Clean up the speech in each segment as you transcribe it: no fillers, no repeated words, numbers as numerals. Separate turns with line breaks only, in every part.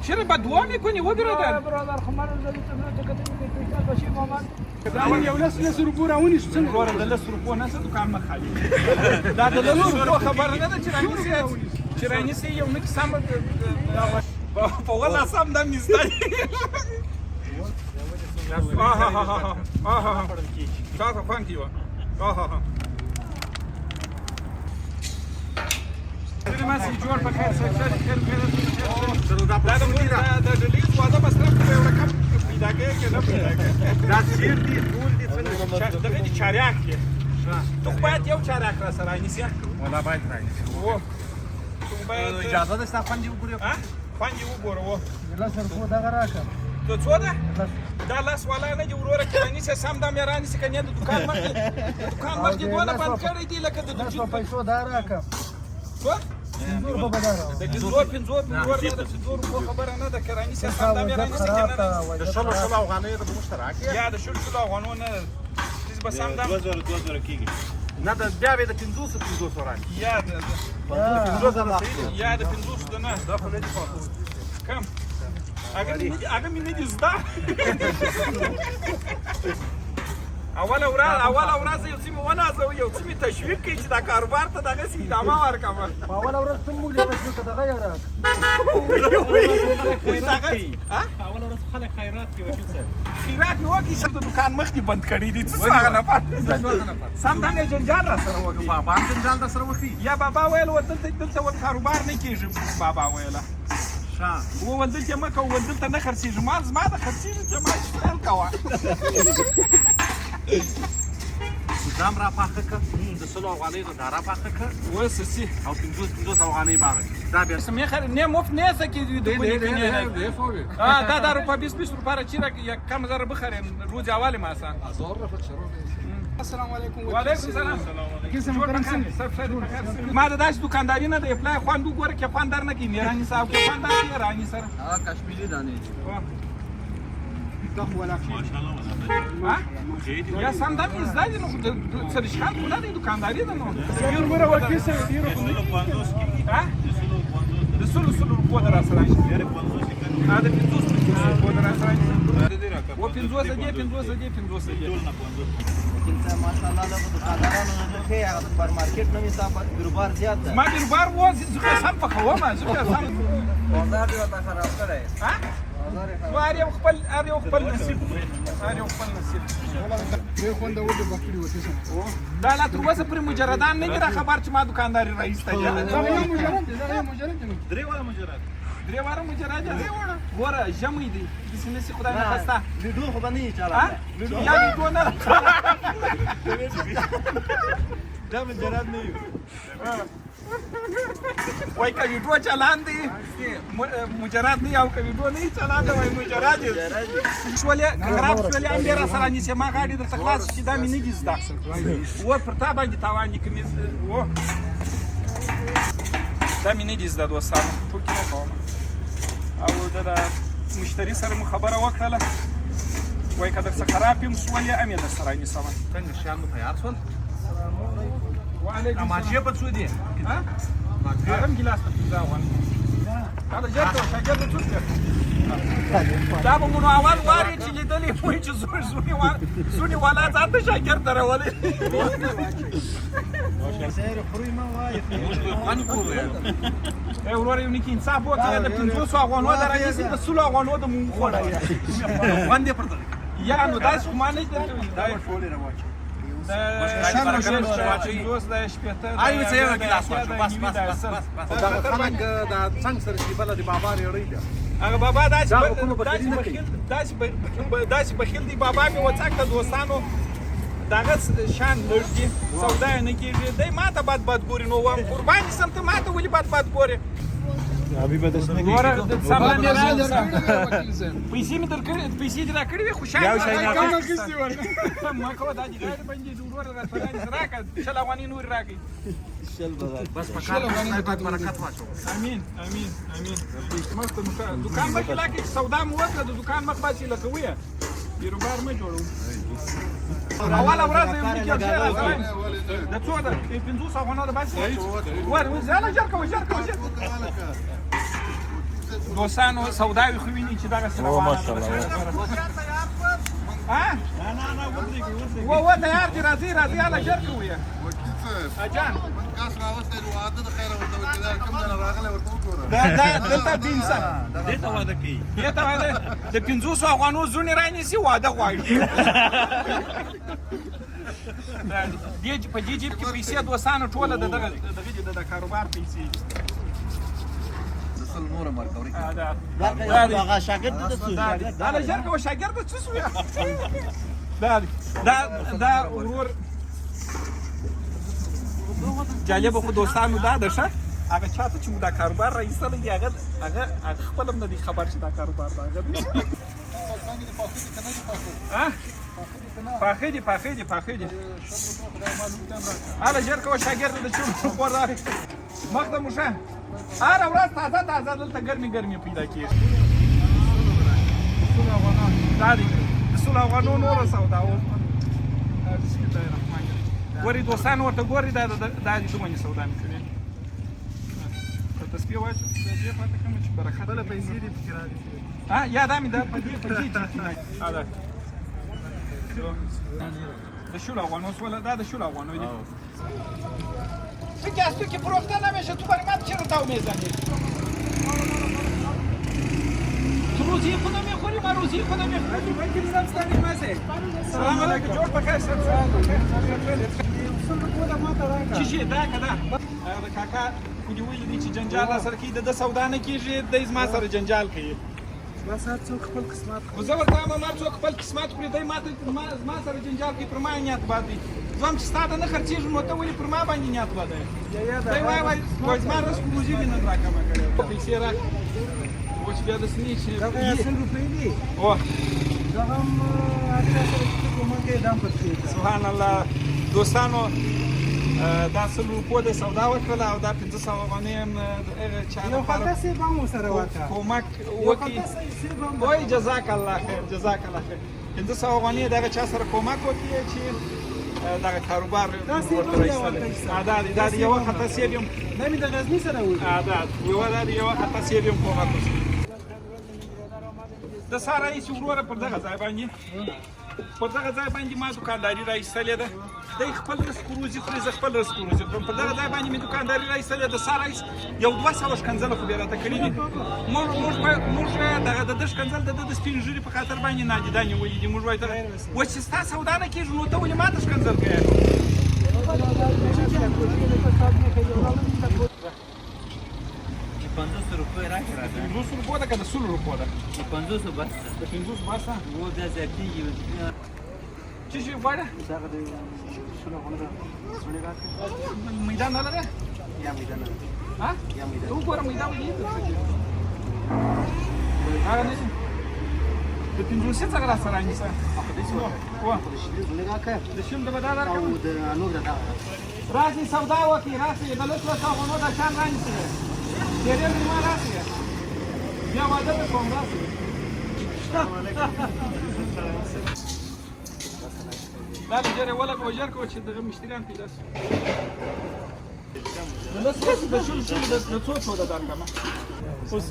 چرا با دعا میکنی و برادر؟
برادر خمار زدی تو که باشی مامان اون یو لس روپو راونی څنګه
ګوره د لس روپو نه څه دوکان مه خالي دا د لس روپو خبره نه ده چې رانیسې یو نه سم په ولا سم دا مې زده تاسو خوان کیوه ما سي جوړ په خیر سره دا د ډلیز واده مصرف په یو رقم پیدا کې نه پیدا کې دا سیر دي ټول دي څنګه دغه دي چاریاک دي تو باید یو چاریاک را سره رانیسې ولا باید رانیسې او تو باید اجازه ده ستا خوندې وګورې خوندې وګوره و
لاس ورکو دغه راکړه
ته څو ده دا لاس والا نه دي وروره کې رانیسې سم دا مې رانیسې که نه د دوکان مخکې دونه بند کړی دي لکه د دوجین
پیسو دا راکړه
څو
پنځور په بدار
د پنځور ورور د پنځور په خبره نه ده کرانی سره سم دا مې رانیسې کنه
د شلو افغانۍ د مشترک
یا د شلو افغانو نه دې به سم دا
2000 کېږي نه د بیا به د 500 راني
یا د
500
یا د 500 نه دا خو نه دي پاتو کم هغه مې نه دي زده اوله ورځ یو څه مې ونازوي یو څه مې تشویق کوي چې دا کاروبار ته دغه سي ادامه ورکړم
په اوله ورځ څه موږ لیدل چې دغه یې راک
اوله ورځ خلک خیرات کوي وکیل صاحب
خیرات مې وکړي چې د دوکان مخکې بند کړی دي څه هغه نفر سم دا مې جنجال را سره وکړي
بابا جنجال در سره وکړي
یا بابا ویل دلته ول کاروبار نه کېږي بابا ویله وویل دلته مه کوه ویل دلته نه خرڅېږي مال زما د خرڅېږي چې ما شتل کوه
دام را پاخه که د سلو افغانۍ د دارا پاخه که
اوس سي
او 500 افغانۍ باغ دا بیا
سمې خیر نه مفت نه سکی دو کنه دا روپا 20 روپا چی را یک کم زره بخرین روز اول ما اصلا
السلام علیکم
وعلیکم السلام
کیسه مکرم څنګه
ما د داس دکانداري نه د اپلای خوان وګوره کې خواندار نه کی میرانی صاحب کې خواندار دی رانی سره
ها کشمیری دانه دغه ولا
یا سم دا مې زده دي نو سرشکان خو نه دی دکانداري ده نو
یو ګوره ورکیسه ډیرو
د سلو روپو در سره د 500 روپو در سره و 500 دی
انسان ماشاءالله له دکاندارانو نه کې هغه سوپر مارکیټ نوې صاحب بیروبار زیات ده
ما بیروبار و زه سم په خوامه زه سم
بازار دی وتا خراب کړی
ها واري خپل نصیب
ډیر خوند و د بکری وته
دا لا تر اوسه پر مجردان نه دي را خبر چې ما دکانداري رئیس ته
دا یو مجرد
درې
واره مجرد ګوره ژمی دی داسې نسي خدای نه خسته
لیډو خو به نه یې چاله
یا لیډو نه
دا مجرد نه یو
وای که ویډیو چلان دی مجرد نه او که ویډیو نه چلان دی وای مجرد شولې خراب شولې هم ډېره سره نیسې ما غاړې درته خلاص شي دا مې نه دي زده و پر تا باندې تاوان دي کمیز و دا مې نه دي زده دوستانو ټوکې نه کوم او د مشتري سره مو خبره وکړله وای که درڅه خراب یم شولې هم یې در سره نیسم
څنګه شیان مو تیار شول
وعلیکم
ماجیه په څو دي
هم ګیلاس ته پنځه افغان دا ژر کوه شاګرد څوک دی دا به مو نو اول وار یې چې لیدلې وایي چې زونې والا ځان ته شاګرد ته راولې
سیر خوري ما وایي
خوند کوو
ای ورور یو نیکي انصاف وکړه د 500 افغانو در رانیسي د 100 افغانو د مونږ خوړه
خوند یې پرته
یا نو داسې خو ما نه درته ویل
دا ټولې راوچي
آی څه یو ګلاس واچو بس دا خلک دا څنګه سره چې بل د بابا ریړی ده
هغه بابا داسې بخیل دی بابا مې وڅاکه دوستانو دغه شان لږ دي سودا یې نه کېږي دی ما ته بد ګوري نو وایم قربان دي سم ته ما ته ولې بد ګورې پیسې مې درکړې پیسې دې راکړې وې خوشحاله ما کوه دا دې ګاډي باندې د ورور راته راکړه شل افغانۍ نور راکړي
بس په کار باندې برکت واچو
امين مخته دکان مخکې لاکې سودا مو وکړه د دکان مخ باسي لکه ویه بیروبار مه جوړو اوله ورځ یو کې د څو ده 500 افغانۍ د باسي ور زاله ژر کوه دوستانو سوداوي خو ویني چې دغسې روانه ده. و تیار دي راځي هله ژر کوو یې اجان دلته پنځه دې ته واده کوي دې ته واده د 500 افغانو زونې رانیسي واده غواړي په دې جیب کې پیسې دوستانو ټوله د دغه د کاروبار پیسې
هغه شاګرد د څه
دا ژر کوه شاګرد د څه سوی دا ورور جالبه خو دوستانو دا ده ښه هغه چاته چې مو دا کاروبار راایستلی دی هغه خپل هم نه دی خبر چې دا کاروبار د هغه دی پاخه دي هله ژر کوه شاګرد د چور خور راغی مخ ته مو ښه هره ورځ تازه دلته ګرمې پیدا کېږي دا دی د سلو افغانو نوره سودا و بسم الله الرحمن الرحیم ګورې دوستان ورته ګورې دا دي دومره سودا مې کړې که تسبیح واچو تسبیح پاتې کړم چې برکت بله پیسې دي پکې راځي یا دا مې دا په دې د شلو افغانو سوله دا د شلو افغانو دي فکر است تو که فروخته نمیشه تو برای من چرا تو میزنی؟ تو روزی خودم میخوری من روزی خودم میخوری من که نیزم ستانی مزه سلام علیکم جور بخیر چیشی دا کدا دا کاکا کدی ویلی دی چې جنجال سره کې د سودا نه کیږي د زما سره جنجال کوي ما سره څوک خپل قسمت خو زه ورته وایم ما څوک خپل قسمت خوري دی ما سره جنجال کوي پر ما نیت بد دی زم چې ستا ته نه خرڅېږم نو ته ولې پر ما باندې نیت بد دی وایي زما رس روزي مې نن راکمه کړې پیسې راکړه اوس بیا داسې نه چې
دغه 100 روپۍ دي دغه هم هر چا سره چې کومه کې دام پکې
سبحان الله دوستانو دا 100 روپو د سودا وکړله او دا 500 افغانۍ هم د هغه چا
یو خاطر صاحب هم ورسره وکړه
کومک وکړي وایي جزاک الله خیر 500 افغانۍ د هغه چا سره کومک وکړي چې دغه کاروبار ورته رایستلی دا د یوه خطه صاحب یم
دا مې د غزني سره وکړي
دا د یوه خطه صاحب یم کومک وکړي د سهار راهیسې وروره پر دغه ځای باندې ما دوکانداري راایستلې ده دی خپل رزق روزي خوري زه خپل رزق روزي خورم په دغه ځای باندې مې دوکانداري راایستلې ده د سهار راهیسې یو 200 ښکنځله خو بیا راته کړي دي موږ دغه د ده ښکنځل د ده د سپین ږیري په خاطر باندې نادیده نیولي دي موږ وایو و چې ستا سودا نه کېږي نو ته ولې ما ته ښکنځل کوې
500 روپۍ راکړه
500 روپو ده که د 100 روپو ده
500 بس
د 500 بس ده
و بیا زیاتېږي
څه شي غواړې
دغه د شلو افغانو سړی راکړه
میدان نه لرې
یا میدان
ته وګوره میدان ولې هغه نه د 500 څخه راسره رانیسه د شل د بدل
او د انور د
راځي سودا وکړي راځي د 200 افغانو د شان رانیسه ډېرې مې ما راځي بیا واده به کوم راځي دا به ډېرې ولګه وژر کوه چې دغه مشتریان پیدا شي د شل د څو ده درکړمه اوس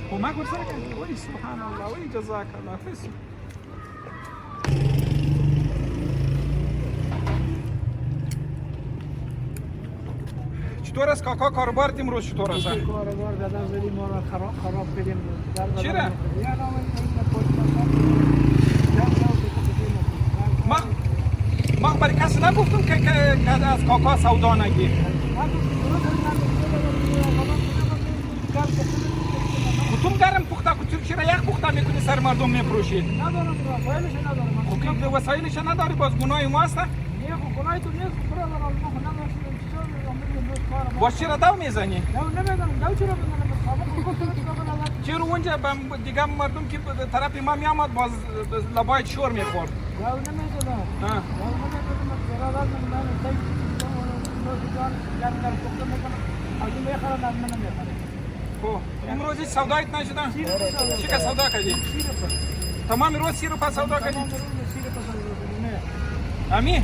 کومک ورسره کوي وایي سبحان الله وایي جزاک الله خیر چطور است کاکا کاروبارت امروز چطور است؟
کاروبار دادن زدی ما را خراب کردیم
چرا؟ من برای کسی نگفتم که از کاکا سودا نگیر کتوم گرم پخته کتوم چرا یک پخته میکنی سر مردم میفروشید؟
ندارم وسایلش ندارم
خب وسایلش نداری باز گناه ما است؟
نه گناه تو نیست برادر
باز چرا دو میزنی؟
نمیزنم دو چرا بزنم
چرا اونجا دیگه مردم که طرف ما میامد باز لبایت شور میخورد
دو نمیزنم
امروز هیچ سودایت نشدن؟ چی که سودا کردی؟ تمام روز 30 روپه سودا کردی؟ امی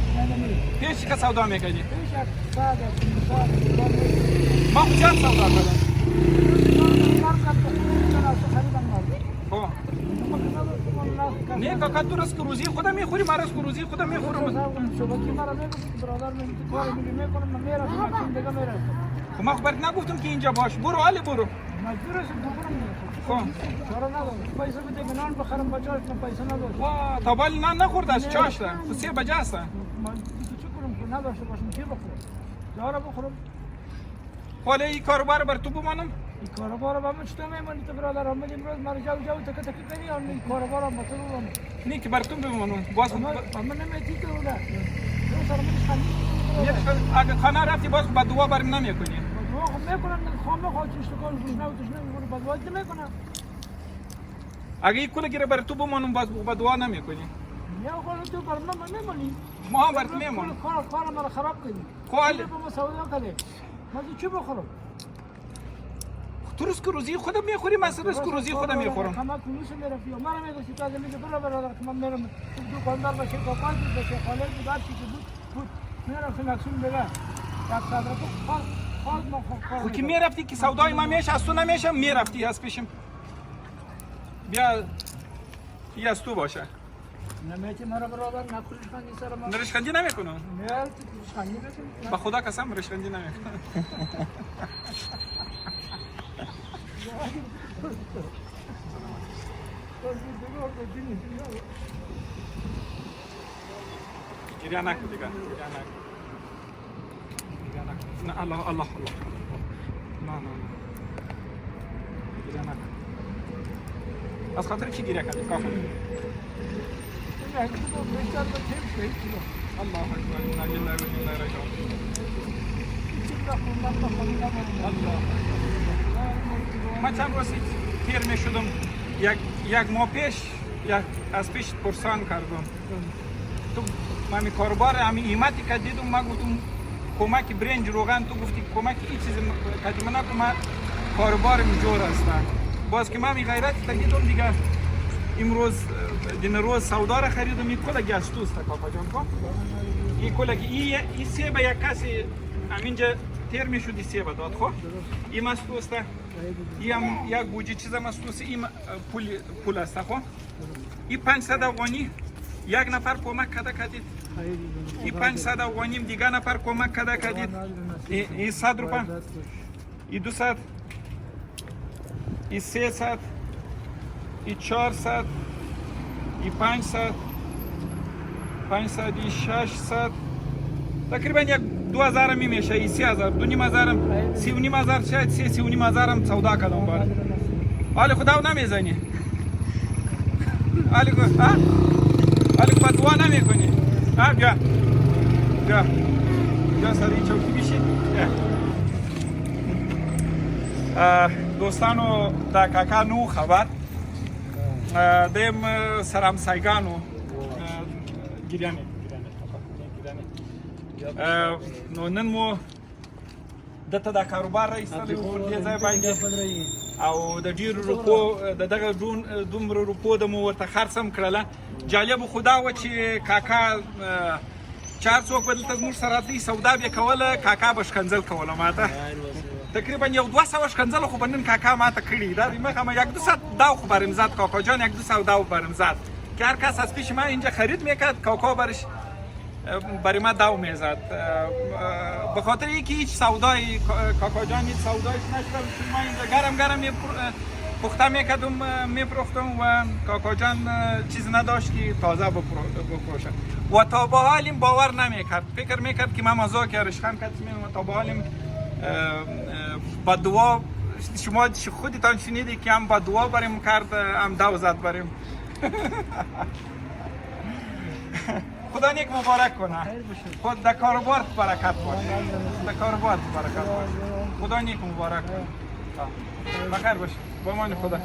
پیش که سودا میکنی
پیش از ساعت از
ما کجا سودا کنم خب نه کاکا تو رزق روزی خودم میخوری ما رزق روزی خودم میخورم خب ما خبرت نگفتم که اینجا باش برو حالی برو خب
پیسه بده که نان بخرم بجاش من پیسه نداشت
تا بالی نان نخورد از چاش ده خب 3 بجه است
من چه کنم که نداشته باشم چی بخورم داره بخورم
حالا این کاروبار بر تو بمانم
این کاروبار با من چطور میمانی تو برادر آمد امروز مرا جو تک کنی آن این کاروبار هم بطور بمانم
نه که بر تو بمانم باز
اما نمیتی که اونا تو سر منش خندی
اگه خانه رفتی باز با دعا برم نمیکنی
دعا خب میکنم خامه خواهد چشتکان روزنه و تشنه میکنه با دعا که میکنم
اگه این کل گیره بر تو بمانم باز با دعا نمیکنی
یا خواهد تو بر من میمانی
ما هم بر تو میمانم
کار مرا خراب کنی
کل
با ما سودا کنی من چی بخورم
تو رزق روزی خودم میخوری من رزق روزی خودم میخورم
کما کنیش میرفتی و مرا میگوشی تو از میگه برادر که من میرم تو دکاندار باشه کاکا باشه خاله دار چی بود میرم فنکسون بگه یک صدر تو خال ما
خب که میرفتی که سودای ما میشه از تو نمیشه میرفتی از پیشم بیا این از تو باشه
نمیتی مرا برادر نکولیش خندی سر ما
رشخندی نمیکنم
نه تو خندی بکن
با خدا قسم رشخندی نمیکنم گریه نکن دیگه نه الله الله نه گریه نکن از خاطر چی گریه کردی کافر الله اکبر انا لله و انا الیه راجعون الله من چند روز پیر می شدم یک ماه پیش از پیش پرسان کردم تو من کاروبار همین ایمتی که دیدم من گفتم کمک برنج روغن تو گفتی کمک این چیز کدی من نکنم کاروبارم جور است باز که من غیرت دیدم دیگه امروز دین روز سودا را خریدم این کلا گاز توست کاکا جان کو این کلا این سیب یک کسی همینجا تیر میشد سیب داد خب این مستوست این هم یک بوجه چیز مستوست این پول است خب این 500 افغانی یک نفر کمک کردید این 500 افغانی دیگه نفر کمک کردید این 100 روپیه این 200 این 300 این 400 این 500 این 600 تقریبا یک 2000 میشه این 3000 2500 3500 شاید 3500 هم سودا کردم بار حال خدا نمیزنی حال با دعا نمیکنی بیا سر این چوکی بشید دوستانو دا کاکا نو خبر دیم سرامسایگانو گیرانه نو نن مو دته دا کاروبار ایستلی په دې ځای باندې او د ډیرو روپو دغه دومره روپو د مو ورته خرڅم کړله جالب خدا و چې کاکا چار څوک به دلته زموږ سره راتلی سودا به کوله کاکا به شکنځل کوله ماته تقریبا یو 200 شکنځل خو به نن کاکا ماته کړي دا میخوام یک 200 داو خو برم زد کاکا جان یک 200 داو برم زد که هر کس از پیش من اینجا خرید میکرد کاکا برش برای ما داو میزد به خاطر اینکه هیچ سودای کاکا جان هیچ سودایش نشدم ما اینجا گرم پخته میکردم میفروختم و کاکا جان چیز نداشت که تازه بفروشه و تا به حال این باور نمیکرد فکر میکرد که من مزاک رشخند کردم تا به حال با دعا شما خودتان شنیدی که هم با دعا بریم کرد هم داو زد بریم خدا نیک مبارک کنه خود در کاروبار برکت باشه در کاروبار برکت باشه خدا نیک مبارک کنه بخیر باشه با امان خدا